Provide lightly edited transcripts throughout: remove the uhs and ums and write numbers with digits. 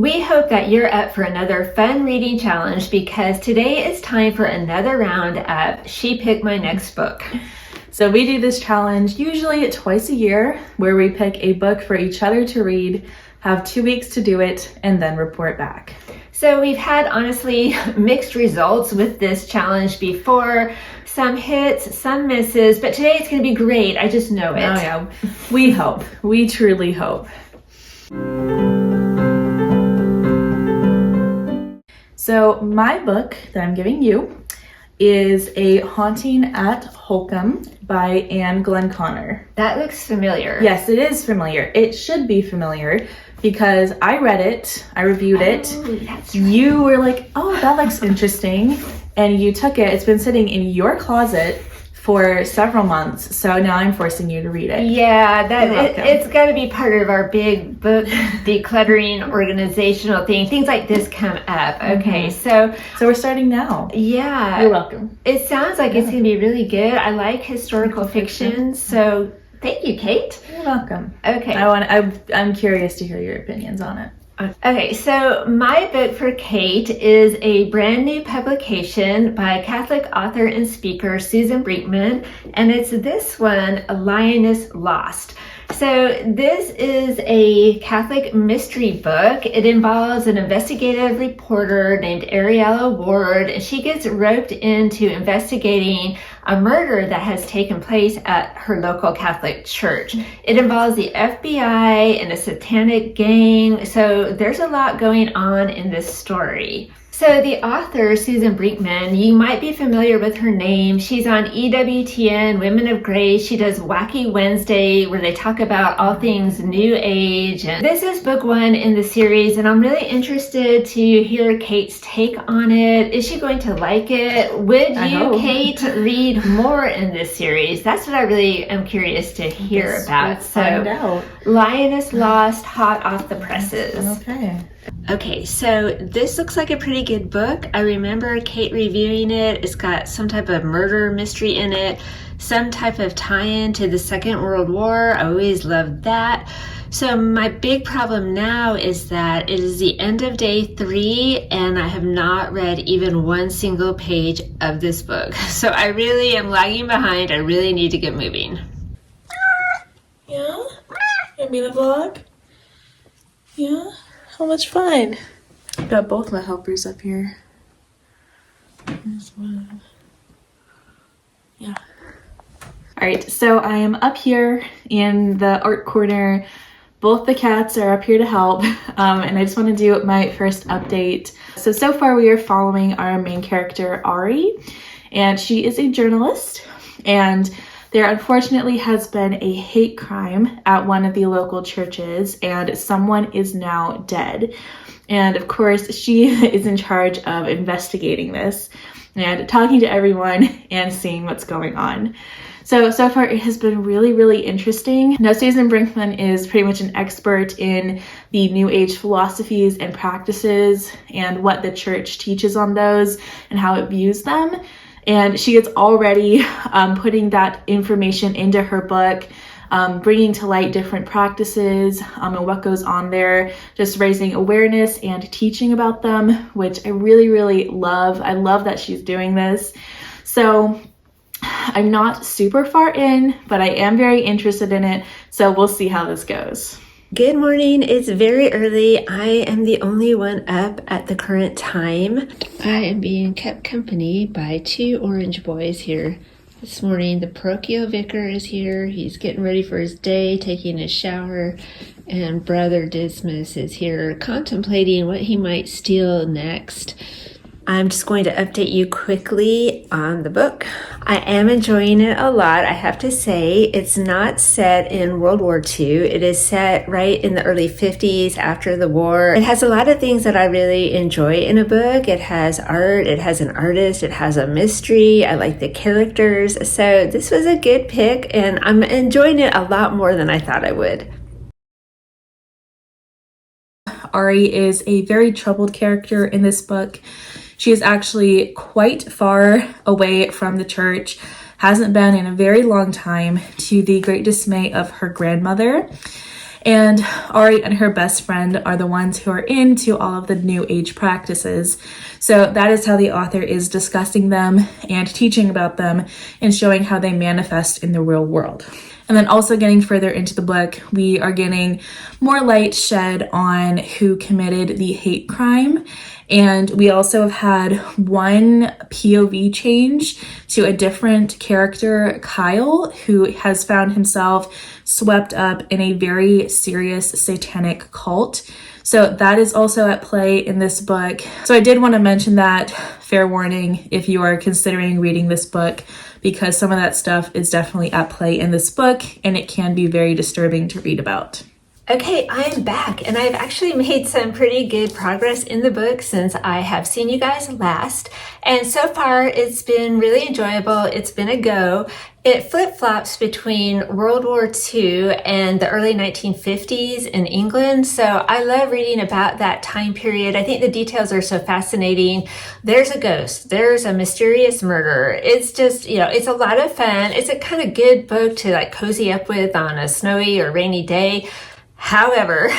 We hope that you're up for another fun reading challenge because today is time for another round of She Picked My Next Book. So we do this challenge usually twice a year where we pick a book for each other to read, have 2 weeks to do it, and then report back. So we've had honestly mixed results with this challenge before. Some hits, some misses, but today it's going to be great. I just know it. Oh yeah, we hope. We truly hope. So my book that I'm giving you is A Haunting at Holcombe by Anne Glenconner. That looks familiar. Yes, it is familiar. It should be familiar because I read it, I reviewed it. That's right. You were like, oh, that looks interesting. And you took it. It's been sitting in your closet for several months. So now I'm forcing you to read it. Yeah, it's got to be part of our big book decluttering organizational thing. Things like this come up. Okay, so we're starting now. Yeah. You're welcome. It sounds like it's going to be really good. I like historical fiction, so thank you, Kate. You're welcome. Okay. I'm curious to hear your opinions on it. Okay, so my book for Kate is a brand new publication by Catholic author and speaker Susan Brinkmann, and it's this one, Lioness Lost. So this is a Catholic mystery book. It involves an investigative reporter named Ariella Ward, and she gets roped into investigating a murder that has taken place at her local Catholic church. It involves the FBI and a satanic gang, so there's a lot going on in this story. So the author, Susan Brinkmann, you might be familiar with her name. She's on EWTN, Women of Grace. She does Wacky Wednesday, where they talk about all things New Age. And this is book one in the series, and I'm really interested to hear Kate's take on it. Is she going to like it? Would you, Kate, read more in this series? That's what I really am curious to hear about. Let's find out. Lioness Lost, hot off the presses. Okay, so this looks like a pretty good book. I remember Kate reviewing it. It's got some type of murder mystery in it, some type of tie-in to the Second World War. I always loved that. So my big problem now is that it is the end of day 3 and I have not read even one single page of this book. So I really am lagging behind. I really need to get moving. Yeah? Gonna be the vlog? Yeah? How much fun. Got both my helpers up here. There's one. Yeah. All right, so I am up here in the art corner. Both the cats are up here to help, and I just want to do my first update. So far we are following our main character, Ari, and she is a journalist, and there unfortunately has been a hate crime at one of the local churches, and someone is now dead. And of course, she is in charge of investigating this and talking to everyone and seeing what's going on. So far it has been really, really interesting. Now, Susan Brinkmann is pretty much an expert in the New Age philosophies and practices and what the church teaches on those and how it views them. And she is already putting that information into her book, bringing to light different practices and what goes on there, just raising awareness and teaching about them, which I really, really love. I love that she's doing this. So I'm not super far in, but I am very interested in it. So we'll see how this goes. Good morning. It's very early. I am the only one up at the current time. I am being kept company by 2 orange boys here this morning. The parochial vicar is here. He's getting ready for his day, taking a shower, and Brother Dismas is here contemplating what he might steal next. I'm just going to update you quickly on the book. I am enjoying it a lot. I have to say, it's not set in World War II. It is set right in the early 50s after the war. It has a lot of things that I really enjoy in a book. It has art, it has an artist, it has a mystery. I like the characters. So this was a good pick, and I'm enjoying it a lot more than I thought I would. Ari is a very troubled character in this book. She is actually quite far away from the church, hasn't been in a very long time, to the great dismay of her grandmother. And Ari and her best friend are the ones who are into all of the New Age practices. So that is how the author is discussing them and teaching about them and showing how they manifest in the real world. And then also getting further into the book, we are getting more light shed on who committed the hate crime. And we also have had one POV change to a different character, Kyle, who has found himself swept up in a very serious satanic cult. So that is also at play in this book. So I did want to mention that, fair warning, if you are considering reading this book, because some of that stuff is definitely at play in this book and it can be very disturbing to read about. Okay, I'm back, and I've actually made some pretty good progress in the book since I have seen you guys last. And so far, it's been really enjoyable. It's been a go. It flip-flops between World War II and the early 1950s in England. So I love reading about that time period. I think the details are so fascinating. There's a ghost. There's a mysterious murder. It's just, it's a lot of fun. It's a kind of good book to like cozy up with on a snowy or rainy day. However,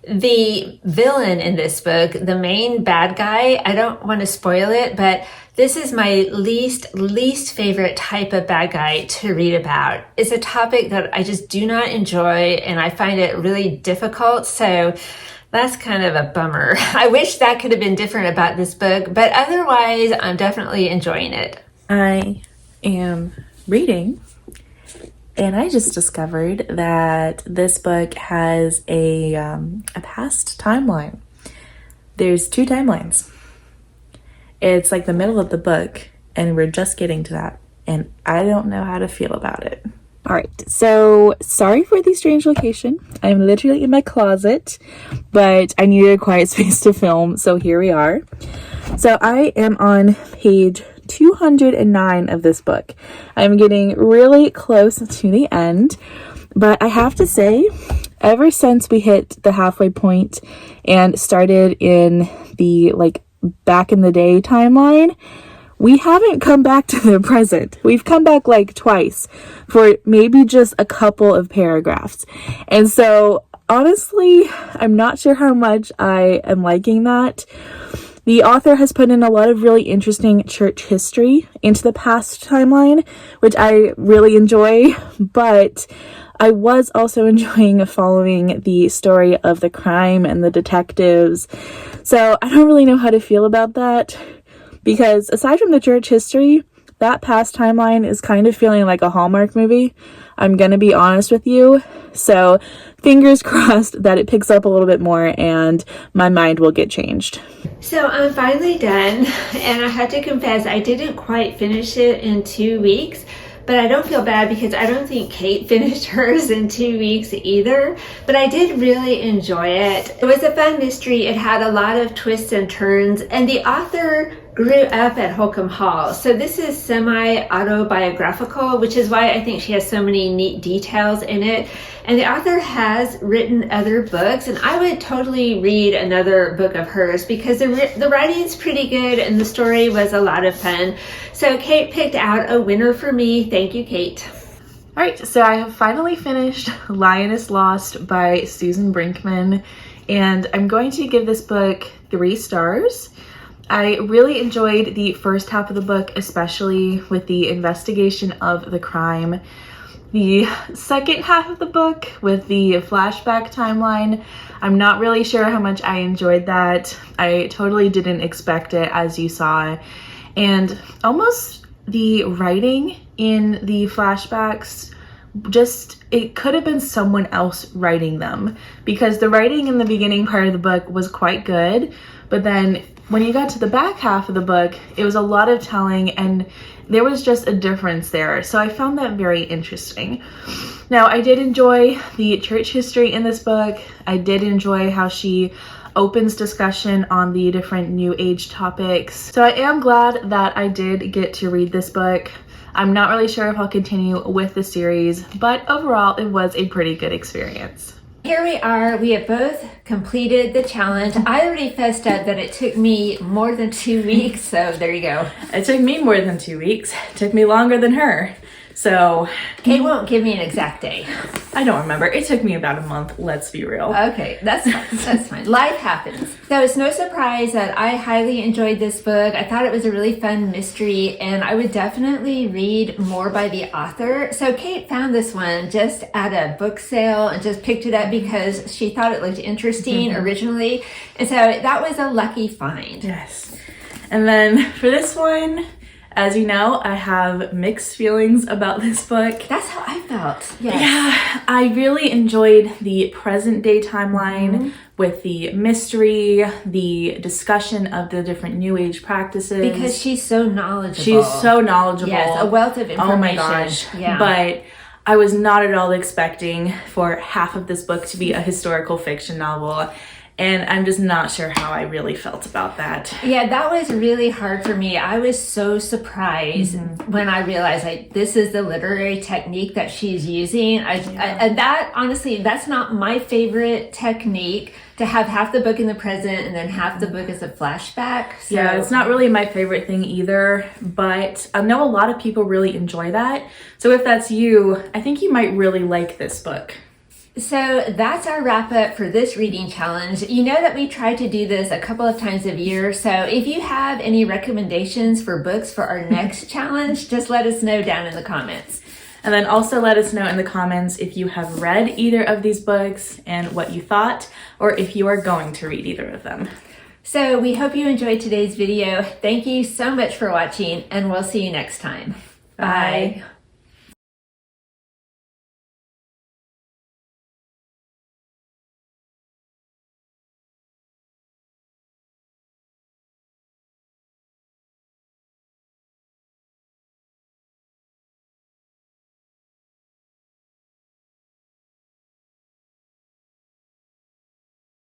the villain in this book, the main bad guy, I don't want to spoil it, but this is my least favorite type of bad guy to read about. It's a topic that I just do not enjoy, and I find it really difficult. So that's kind of a bummer. I wish that could have been different about this book, but otherwise, I'm definitely enjoying it. I am reading, and I just discovered that this book has a past timeline. There's 2 timelines. It's like the middle of the book, and we're just getting to that, and I don't know how to feel about it. All right, so sorry for the strange location. I'm literally in my closet, but I needed a quiet space to film, so here we are. So I am on page 209 of this book. I'm getting really close to the end, but I have to say, ever since we hit the halfway point and started in the back in the day timeline, we haven't come back to the present. We've come back twice for maybe just a couple of paragraphs. And so honestly, I'm not sure how much I am liking that. The author has put in a lot of really interesting church history into the past timeline, which I really enjoy, but I was also enjoying following the story of the crime and the detectives. So I don't really know how to feel about that, because aside from the church history, that past timeline is kind of feeling like a Hallmark movie. I'm going to be honest with you. So fingers crossed that it picks up a little bit more and my mind will get changed. So I'm finally done, and I have to confess I didn't quite finish it in 2 weeks, but I don't feel bad because I don't think Kate finished hers in 2 weeks either, but I did really enjoy it. It was a fun mystery. It had a lot of twists and turns, and the author grew up at Holcomb Hall. So this is semi-autobiographical, which is why I think she has so many neat details in it. And the author has written other books, and I would totally read another book of hers because the writing's pretty good and the story was a lot of fun. So Kate picked out a winner for me. Thank you, Kate. All right, so I have finally finished Lioness Lost by Susan Brinkmann, and I'm going to give this book 3 stars. I really enjoyed the first half of the book, especially with the investigation of the crime. The second half of the book with the flashback timeline, I'm not really sure how much I enjoyed that. I totally didn't expect it, as you saw. And almost the writing in the flashbacks, it could have been someone else writing them, because the writing in the beginning part of the book was quite good, but then when you got to the back half of the book, it was a lot of telling and there was just a difference there. So I found that very interesting. Now, I did enjoy the church history in this book. I did enjoy how she opens discussion on the different New Age topics. So I am glad that I did get to read this book. I'm not really sure if I'll continue with the series, but overall it was a pretty good experience. Here we are. We have both completed the challenge. I already fessed up that it took me more than 2 weeks, so there you go. It took me more than 2 weeks. It took me longer than her. So Kate won't give me an exact day. I don't remember. It took me about a month, let's be real. Okay, that's fine. That's fine. Life happens. So it's no surprise that I highly enjoyed this book. I thought it was a really fun mystery, and I would definitely read more by the author. So Kate found this one just at a book sale and just picked it up because she thought it looked interesting originally. And so that was a lucky find. Yes. And then for this one, as you know, I have mixed feelings about this book. That's how I felt. Yes. Yeah, I really enjoyed the present day timeline with the mystery, the discussion of the different New Age practices. Because she's so knowledgeable. She's so knowledgeable. Yes, a wealth of information. Oh my gosh. Yeah. But I was not at all expecting for half of this book to be a historical fiction novel. And I'm just not sure how I really felt about that. Yeah, that was really hard for me. I was so surprised when I realized this is the literary technique that she's using. And that, honestly, that's not my favorite technique, to have half the book in the present and then half the book as a flashback. So, yeah, it's not really my favorite thing either, but I know a lot of people really enjoy that. So if that's you, I think you might really like this book. So that's our wrap up for this reading challenge. You know that we try to do this a couple of times a year. So if you have any recommendations for books for our next challenge, just let us know down in the comments. And then also let us know in the comments if you have read either of these books and what you thought, or if you are going to read either of them. So we hope you enjoyed today's video. Thank you so much for watching, and we'll see you next time. Bye. Bye.